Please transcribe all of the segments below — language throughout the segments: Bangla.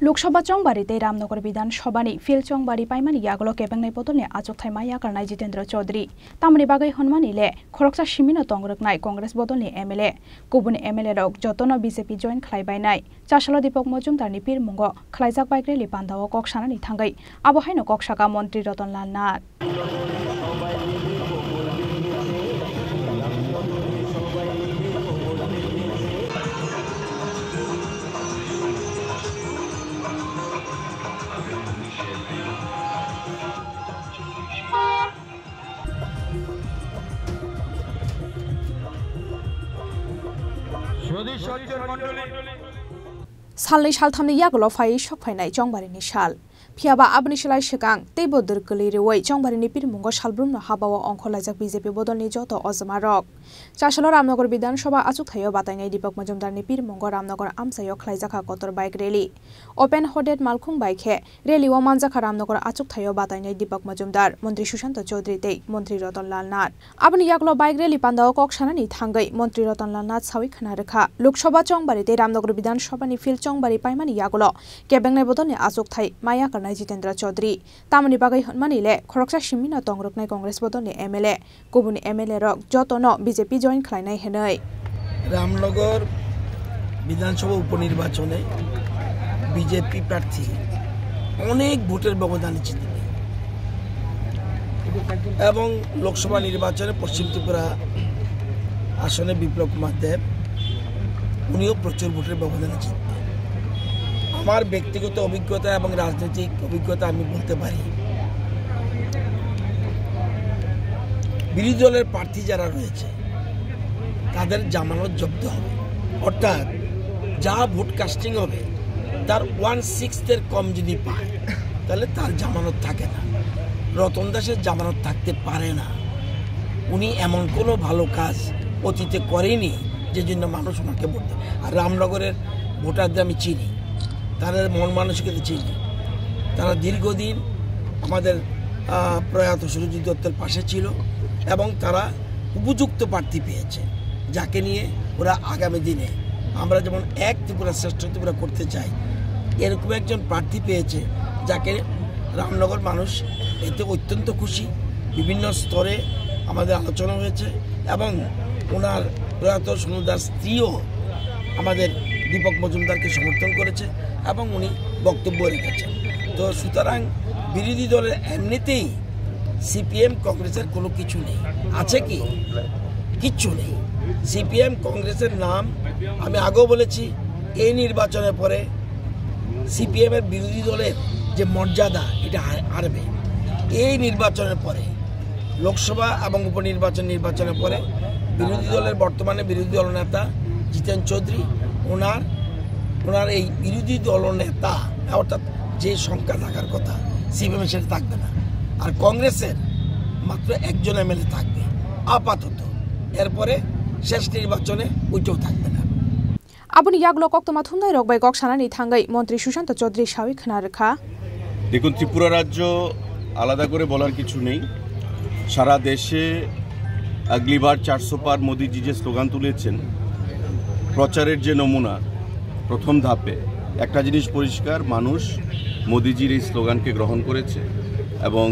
लोकसभा चौंबारी रामनगर विधानसभानि फिल चौंबारी पाइमानि यागलो केबेंगनाय बदलनि आजोगथाय माया करनाय जितेन्द्र चौधरी तामनि बागै हनमानिले खरकसा सिमिनो तंग्रकनाय कांग्रेस बदलनि एमएलए गुबुन एमएलए रक जतनो बीजेपी जॉइन खालायबायनाय चासलो दीपक मजुमदारनि पिरमुंगो खालायजाक बाइक रेली बान्दाव कक्सानानि थांगै आबहायनो कक्साका मन्त्री रतनलाल नाथ सालनै सालथामनि यागल फायै सकफायनाय चौंबारिनि साल फियाबा आबनि सोलाय सिगां तेबो दोरगोलैरेवै चौंबारिनि पिरमुंगो सालब्रुमनो हाबाव अंख लायजाक बीजेपी बदलनि जत अजमा रक चासलो रामनगर विधानसभा आजुगथायो बातायनाय दीपक मजुमदारनि पिरमुंगो रामनगर आमसायो खलायजाखा गतर बाइक रेली ओपेन हडेड मालखुं बाइके रेलीओ मानजाखा रामनगर आजुगथायो बातायनाय दीपक मजुमदार मंत्री सुशांत चौधरी तै मंत्री रतनलाल नाथ आबनि यागल बाइक रेली बान्दाव कक्सानानि थांगै मंत्री रतनलाल नाथ सावि खनारेखा लोकसभा चौंबारी रामनगर विधानसभानि फिल चौंबारी पाइमानि यागल केबेंनाय बदलनि आजुगथाय माया करनाय जितेन्द्र चौधरी तामनि बागै हनमानिले खरकसा सिमिनो तंग्रकनाय कांग्रेस बदलनि एमएलए गुबुन एमएलए रक जतनो बीजेपी जॉइन खालायनाय हेनै रामनगर विधानसभा उपनिर्वाचने बीजेपी प्रार्थी अनेक भोटेर व्यवधाने जितेছে এবং লোকসভা নির্বাচনে পশ্চিম ত্রিপুরা আসনে বিপ্লব কুমার দেব উনিও প্রচুর ভোটের ব্যবধানে জিতবে আমার ব্যক্তিগত অভিজ্ঞতা এবং রাজনৈতিক অভিজ্ঞতা আমি বলতে পারি বিরোধী দলের প্রার্থী যারা রয়েছে তাদের জামানত জব্দ হবে অর্থাৎ যা ভোট কাস্টিং হবে তার 1/6 এর কম যদি পায় তাহলে তার জামানত থাকে না রতন দাসের জামানত থাকতে পারে না উনি এমন কোনো ভালো কাজ অতীতে করেনি যে জন্য মানুষ ওনাকে ভোট দেয় আর রামনগরের ভোটারদের আমি চিনি তাদের মন মানসিকতা চিনি তারা দীর্ঘদিন আমাদের প্রয়াত সুরজিৎ দত্তের পাশে ছিল এবং তারা উপযুক্ত প্রার্থী পেয়েছে যাকে নিয়ে ওরা আগামী দিনে আমরা যেমন এক ত্রিপুরা শ্রেষ্ঠ ত্রিপুরা করতে চাই এরকম একজন প্রার্থী পেয়েছে যাকে রামনগর মানুষ এতে অত্যন্ত খুশি বিভিন্ন স্তরে আমাদের আলোচনা হয়েছে এবং ওনার প্রয়াত সোনুদার স্ত্রীও আমাদের দীপক মজুমদারকে সমর্থন করেছে এবং উনি বক্তব্য রেখেছেন তো সুতরাং বিরোধী দলের এমনিতেই সিপিএম কংগ্রেসের কোনো কিছু নেই আছে কি কিচ্ছু নেই সিপিএম কংগ্রেসের নাম আমি আগেও বলেছি এই নির্বাচনের পরে সিপিএম এর বিরোধী দলের যে মর্যাদা এটা হারবে এই নির্বাচনের পরে লোকসভা এবং উপনির্বাচনের পরে বিরোধী দলের বর্তমানে বিরোধী দলনেতা জিতেন চৌধুরী ওনার এই বিরোধী দলনেতা অর্থাৎ যে সংখ্যা থাকার কথা সিপিএম সেটা থাকবে না আর কংগ্রেসের মাত্র একজন এমএলএ থাকবে আপাতত এরপরে শেষ নির্বাচনে ওইটাও থাকবে না আবুনি ইয়াগলো কক্তমা থুমনাই রকবাই গকসানানি থাঙ্গাই মন্ত্রী সুশান্ত চৌধুরী সাউই খনারেখা দেখুন ত্রিপুরা রাজ্য আলাদা করে বলার কিছু নেই সারা দেশে আগলিবার 400 পার মোদিজি যে স্লোগান তুলেছেন প্রচারের যে নমুনা প্রথম ধাপে একটা জিনিস পরিষ্কার মানুষ মোদিজির এই স্লোগানকে গ্রহণ করেছে এবং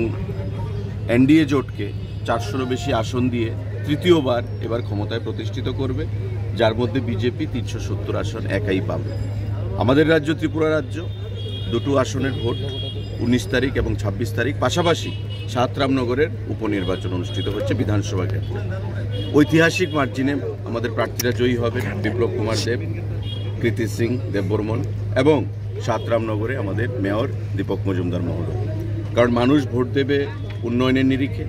এনডিএ জোটকে 400-এরও বেশি আসন দিয়ে তৃতীয়বার এবার ক্ষমতায় প্রতিষ্ঠিত করবে যার মধ্যে বিজেপি 370 আসন একাই পাবে আমাদের রাজ্য ত্রিপুরা রাজ্য দুটো আসনের ভোট 19 তারিখ এবং 26 তারিখ পাশাপাশি রামনগরের উপনির্বাচন অনুষ্ঠিত হচ্ছে বিধানসভা ক্ষেত্রে ঐতিহাসিক মার্জিনে আমাদের প্রার্থীরা জয়ী হবেন বিপ্লব কুমার দেব কৃতি সিং দেববর্মন এবং রামনগরে আমাদের মেয়র দীপক মজুমদার মহোদয় কারণ মানুষ ভোট দেবে উন্নয়নের নিরিখে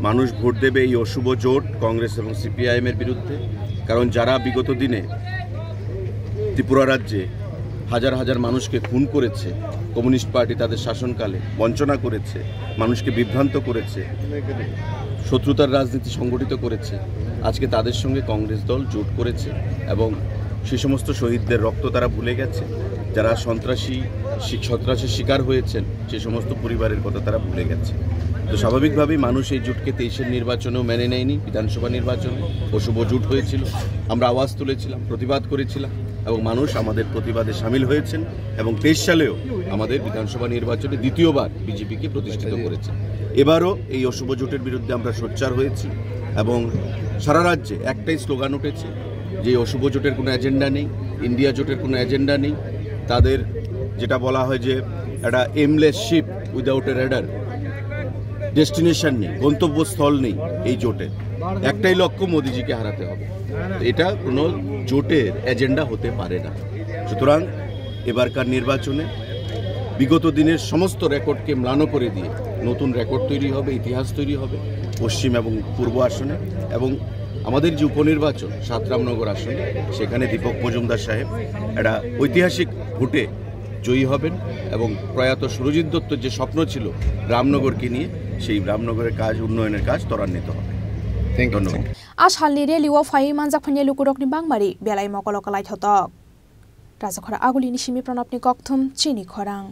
মানুষ ভোট দেবে এই অশুভ জোট কংগ্রেস এবং সিপিআইএম এর বিরুদ্ধে কারণ যারা বিগত দিনে ত্রিপুরা রাজ্যে হাজার হাজার মানুষকে খুন করেছে কমিউনিস্ট পার্টি তাদের শাসনকালে বঞ্চনা করেছে মানুষকে বিভ্রান্ত করেছে শত্রুতার রাজনীতি সংগঠিত করেছে আজকে তাদের সঙ্গে কংগ্রেস দল জোট করেছে এবং সেই সমস্ত শহীদদের রক্ত তারা ভুলে গেছে যারা সন্ত্রাসের শিকার হয়েছেন সেই সমস্ত পরিবারের কথা তারা ভুলে গেছে তো স্বাভাবিকভাবেই মানুষ এই জোটকে 23-এর নির্বাচনেও মেনে নেয়নি বিধানসভা নির্বাচনে অশুভ জোট হয়েছিল আমরা আওয়াজ তুলেছিলাম প্রতিবাদ করেছিলাম এবং মানুষ আমাদের প্রতিবাদে সামিল হয়েছেন এবং 23 সালেও আমাদের বিধানসভা নির্বাচনে দ্বিতীয়বার বিজেপিকে প্রতিষ্ঠিত করেছে। এবারও এই অশুভ জোটের বিরুদ্ধে আমরা সোচ্চার হয়েছি এবং সারা রাজ্যে একটাই স্লোগান উঠেছে যে অশুভ জোটের কোনো এজেন্ডা নেই, ইন্ডিয়া জোটের কোনো এজেন্ডা নেই, তাদের যেটা বলা হয় যে একটা aimless ship without a rudder, destination নেই, গন্তব্যস্থল নেই এই জোটের। একটাই লক্ষ্য, মোদিজিকে হারাতে হবে। এটা কোনো জোটের এজেন্ডা হতে পারে না। সুতরাং এবারকার নির্বাচনে বিগত দিনের সমস্ত রেকর্ডকে ম্লান করে দিয়ে নতুন রেকর্ড তৈরি হবে, ইতিহাস তৈরি হবে পশ্চিম এবং পূর্ব আসনে। এবং আমাদের যে উপনির্বাচন 7 রামনগর আসনে, সেখানে দীপক মজুমদার সাহেব একটা ঐতিহাসিক ভোটে জয়ী হবেন এবং প্রয়াত সুরজিৎ দত্তর যে স্বপ্ন ছিল রামনগরকে নিয়ে, সেই রামনগরের কাজ, উন্নয়নের কাজ ত্বরান্বিত হবে। ধন্যবাদ। আসালনি রেলিও ফাই মানজাফানি লুকুরকনি বাংমারি বেলাই মকলকলাই থতক রাজাখরা আগুলিনি সিমি প্রণবনি ককথুম চিনি খরাং।